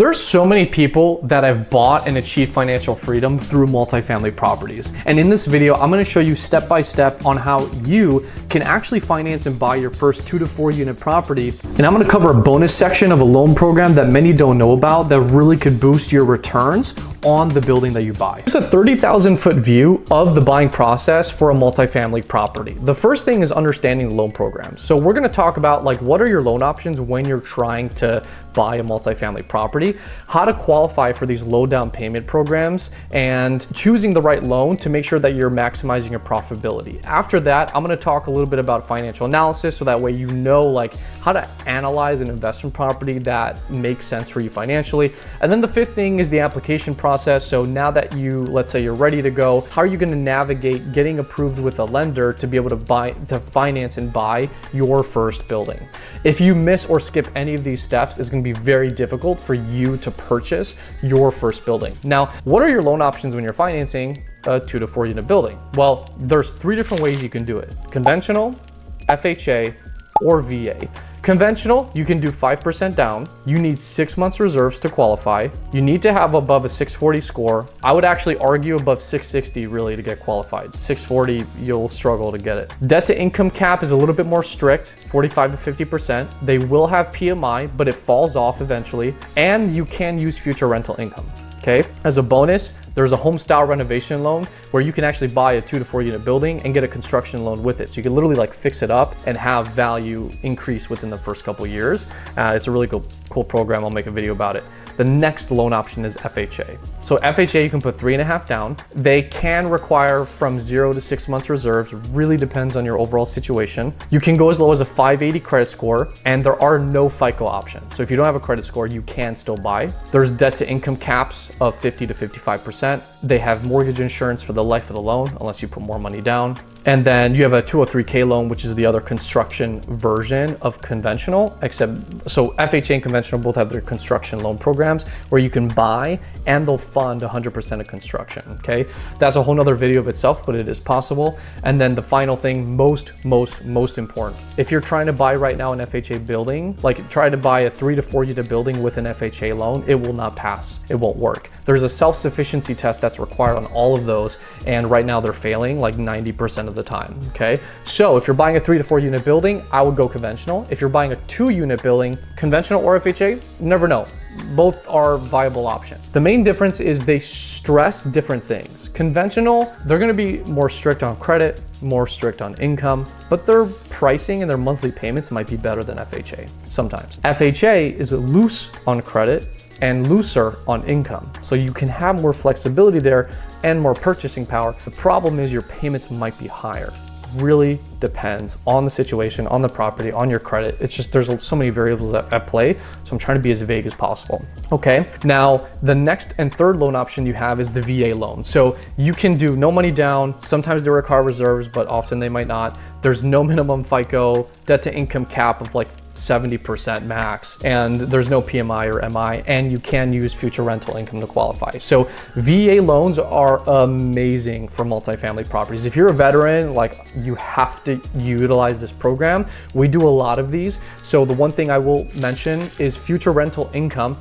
There's so many people that have bought and achieved financial freedom through multifamily properties. And in this video, I'm gonna show you step by step on how you can actually finance and buy your first 2 to 4 unit property. And I'm gonna cover a bonus section of a loan program that many don't know about that really could boost your returns on the building that you buy. It's a 30,000 foot view of the buying process for a multifamily property. The first thing is understanding the loan programs. So we're gonna talk about like what are your loan options when you're trying to buy a multifamily property, how to qualify for these low down payment programs, and choosing the right loan to make sure that you're maximizing your profitability. After that, I'm gonna talk a little bit about financial analysis so that way you know like how to analyze an investment property that makes sense for you financially. And then the fifth thing is the application process. So now that let's say you're ready to go, how are you gonna navigate getting approved with a lender to be able to finance and buy your first building? If you miss or skip any of these steps, it's gonna be very difficult for you to purchase your first building. Now, what are your loan options when you're financing a 2 to 4 unit building? Well, there's 3 different ways you can do it: conventional, FHA, or VA. Conventional, you can do 5% down. You need 6 months reserves to qualify. You need to have above a 640 score. I would actually argue above 660 really to get qualified. 640, you'll struggle to get it. Debt to income cap is a little bit more strict, 45 to 50%. They will have PMI, but it falls off eventually. And you can use future rental income. Okay, as a bonus, there's a home style renovation loan where you can actually buy a 2 to 4 unit building and get a construction loan with it. So you can literally like fix it up and have value increase within the first couple of years. It's a really cool program. I'll make a video about it. The next loan option is FHA. So FHA, you can put 3.5 down. They can require from 0 to 6 months reserves. Really depends on your overall situation. You can go as low as a 580 credit score, and there are no FICO options. So if you don't have a credit score, you can still buy. There's debt to income caps of 50 to 55%. They have mortgage insurance for the life of the loan, unless you put more money down. And then you have a 203K loan, which is the other construction version of conventional, so FHA and conventional both have their construction loan programs where you can buy and they'll fund 100% of construction, okay? That's a whole nother video of itself, but it is possible. And then the final thing, most important, if you're trying to buy right now an FHA building, like try to buy a 3 to 4 unit building with an FHA loan, it will not pass, it won't work. There's a self-sufficiency test that's required on all of those, and right now they're failing like 90% of the time, okay? So if you're buying a 3 to 4 unit building, I would go conventional. If you're buying a 2 unit building, conventional or FHA, never know. Both are viable options. The main difference is they stress different things. Conventional, they're gonna be more strict on credit, more strict on income, but their pricing and their monthly payments might be better than FHA sometimes. FHA is loose on credit and looser on income. So you can have more flexibility there and more purchasing power. The problem is your payments might be higher. Really depends on the situation, on the property, on your credit. It's just, there's so many variables at play. So I'm trying to be as vague as possible. Okay, now the next and third loan option you have is the VA loan. So you can do no money down. Sometimes they require reserves, but often they might not. There's no minimum FICO, debt to income cap of like 70% max, and there's no PMI or MI, and you can use future rental income to qualify. So VA loans are amazing for multifamily properties. If you're a veteran, like you have to utilize this program. We do a lot of these. So the one thing I will mention is future rental income.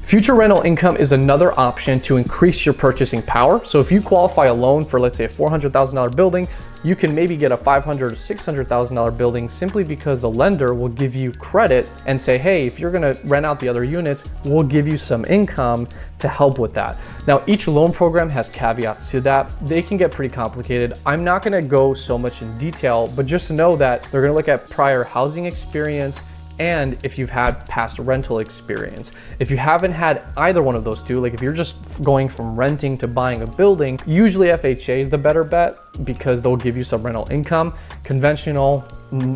Future rental income is another option to increase your purchasing power. So if you qualify a loan for, let's say, a $400,000 building, you can maybe get a $500,000 or $600,000 building simply because the lender will give you credit and say, hey, if you're gonna rent out the other units, we'll give you some income to help with that. Now, each loan program has caveats to that. They can get pretty complicated. I'm not gonna go so much in detail, but just know that they're gonna look at prior housing experience and if you've had past rental experience. If you haven't had either one of those two, like if you're just going from renting to buying a building, usually FHA is the better bet because they'll give you some rental income. Conventional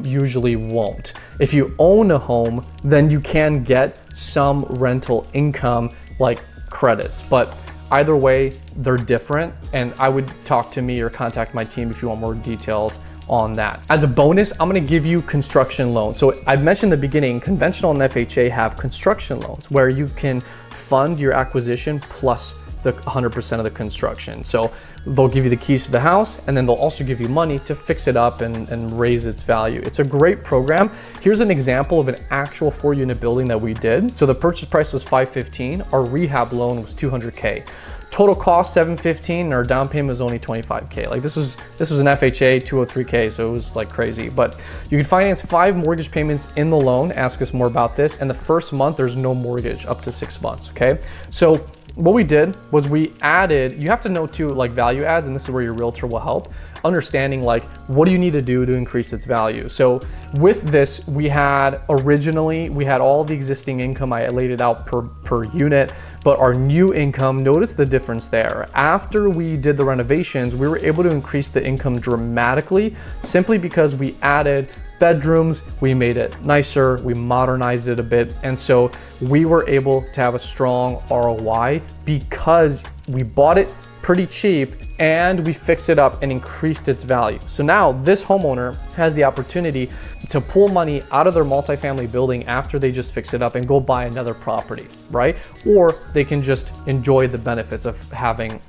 usually won't. If you own a home, then you can get some rental income like credits, but either way, they're different. And I would talk to me or contact my team if you want more details on that. As a bonus, I'm gonna give you construction loans. So I mentioned in the beginning, conventional and FHA have construction loans where you can fund your acquisition plus the 100% of the construction. So they'll give you the keys to the house, and then they'll also give you money to fix it up and raise its value. It's a great program. Here's an example of an actual 4-unit building that we did. So the purchase price was $515. Our rehab loan was $200K. Total cost $715, and our down payment was only $25K. Like this was an FHA 203K, so it was like crazy. But you can finance 5 mortgage payments in the loan. Ask us more about this. And the first month, there's no mortgage up to 6 months. Okay, so what we did was we added, you have to know too, like value adds, and this is where your realtor will help, understanding like what do you need to do to increase its value. So with this, we had all the existing income. I laid it out per unit, but our new income, notice the difference there. After we did the renovations, we were able to increase the income dramatically simply because we added bedrooms, we made it nicer, we modernized it a bit, and so we were able to have a strong ROI because we bought it pretty cheap and we fixed it up and increased its value. So now this homeowner has the opportunity to pull money out of their multifamily building after they just fix it up and go buy another property, right? Or they can just enjoy the benefits of having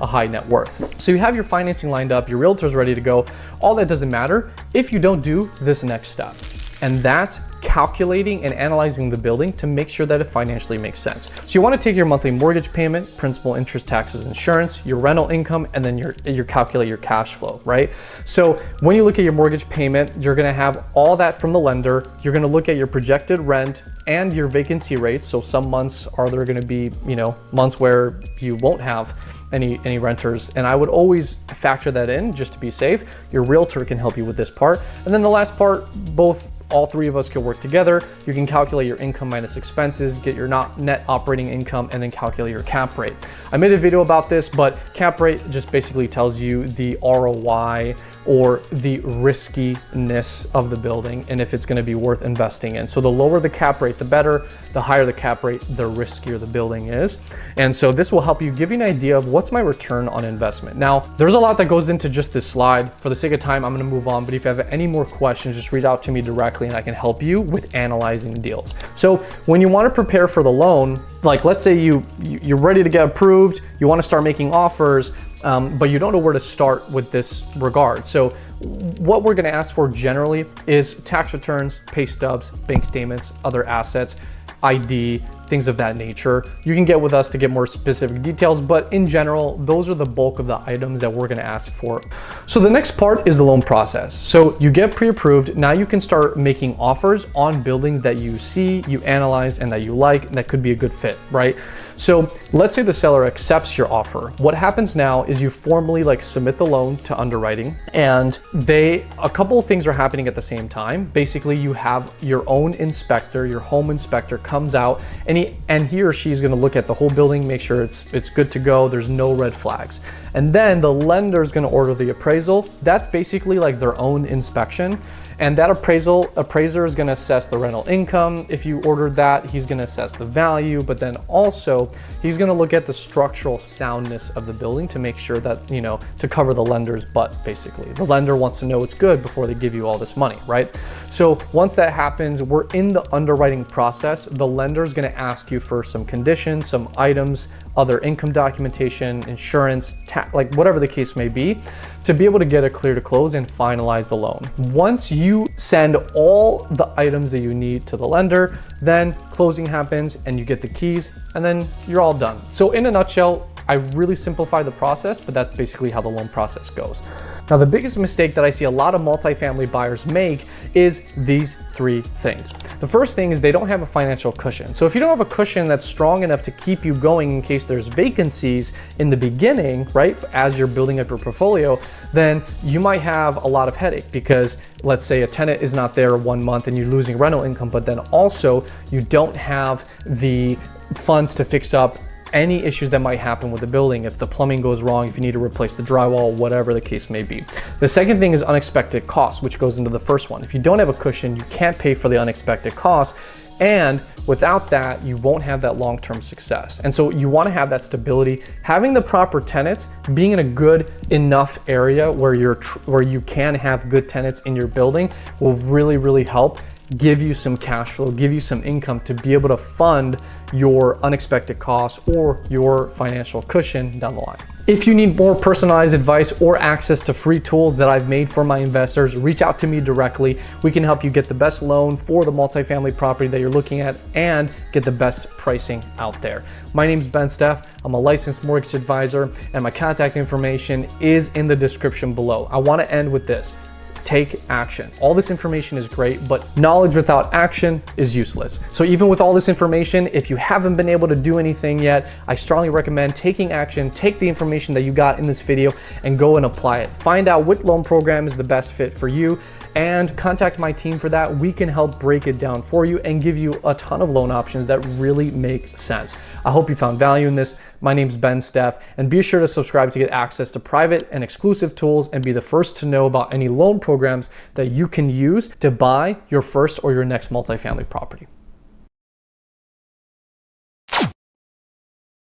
a high net worth. So you have your financing lined up, your realtor's ready to go. All that doesn't matter if you don't do this next step. And that's calculating and analyzing the building to make sure that it financially makes sense. So you want to take your monthly mortgage payment, principal, interest, taxes, insurance, your rental income, and then you calculate your cash flow, right? So when you look at your mortgage payment, you're going to have all that from the lender. You're going to look at your projected rent and your vacancy rates. So some months are there going to be, months where you won't have any renters, and I would always factor that in just to be safe. Your realtor can help you with this part. And then the last part, all 3 of us can work together. You can calculate your income minus expenses, get your net operating income, and then calculate your cap rate. I made a video about this, but cap rate just basically tells you the ROI or the riskiness of the building and if it's going to be worth investing in. So the lower the cap rate, the better. The higher the cap rate, the riskier the building is. And so this will help you give you an idea of what's my return on investment. Now, there's a lot that goes into just this slide. For the sake of time, I'm going to move on, but if you have any more questions, just reach out to me directly and I can help you with analyzing deals. So when you want to prepare for the loan, like let's say you're ready to get approved, you want to start making offers, but you don't know where to start with this regard. So what we're going to ask for generally is tax returns, pay stubs, bank statements, other assets, ID, things of that nature. You can get with us to get more specific details, but in general, those are the bulk of the items that we're going to ask for. So the next part is the loan process. So you get pre-approved. Now you can start making offers on buildings that you see, you analyze, and that you like, and that could be a good fit, right? So let's say the seller accepts your offer. What happens now is you formally submit the loan to underwriting, and a couple of things are happening at the same time. Basically, you have your own inspector, your home inspector comes out, and he or she is going to look at the whole building, make sure it's good to go, there's no red flags. And then the lender is going to order the appraisal. That's basically like their own inspection. And that appraiser is going to assess the rental income. If you ordered that, he's going to assess the value, but then also he's going to look at the structural soundness of the building to make sure that, to cover the lender's butt, basically. The lender wants to know it's good before they give you all this money, right? So once that happens, we're in the underwriting process. The lender is going to ask you for some conditions, some items, other income documentation, insurance, whatever the case may be, to be able to get it clear to close and finalize the loan. Once you send all the items that you need to the lender, then closing happens and you get the keys and then you're all done. So in a nutshell, I really simplify the process, but that's basically how the loan process goes. Now, the biggest mistake that I see a lot of multifamily buyers make is these 3 things. The first thing is they don't have a financial cushion. So if you don't have a cushion that's strong enough to keep you going in case there's vacancies in the beginning, right, as you're building up your portfolio, then you might have a lot of headache because let's say a tenant is not there 1 month and you're losing rental income, but then also you don't have the funds to fix up any issues that might happen with the building, if the plumbing goes wrong, if you need to replace the drywall, whatever the case may be. The second thing is unexpected costs, which goes into the first one. If you don't have a cushion, you can't pay for the unexpected costs, and without that, you won't have that long-term success. And so you want to have that stability. Having the proper tenants, being in a good enough area where you can have good tenants in your building will really, really help. give you some cash flow, give you some income to be able to fund your unexpected costs or your financial cushion down the line. If you need more personalized advice or access to free tools that I've made for my investors, reach out to me directly. We can help you get the best loan for the multifamily property that you're looking at and get the best pricing out there. My name's Ben Steff. I'm a licensed mortgage advisor, and my contact information is in the description below. I want to end with this. Take action. All this information is great, but knowledge without action is useless. So even with all this information, if you haven't been able to do anything yet, I strongly recommend taking action. Take the information that you got in this video and go and apply it. Find out what loan program is the best fit for you and contact my team for that. We can help break it down for you and give you a ton of loan options that really make sense. I hope you found value in this. My name's Ben Steff, and be sure to subscribe to get access to private and exclusive tools and be the first to know about any loan programs that you can use to buy your first or your next multifamily property.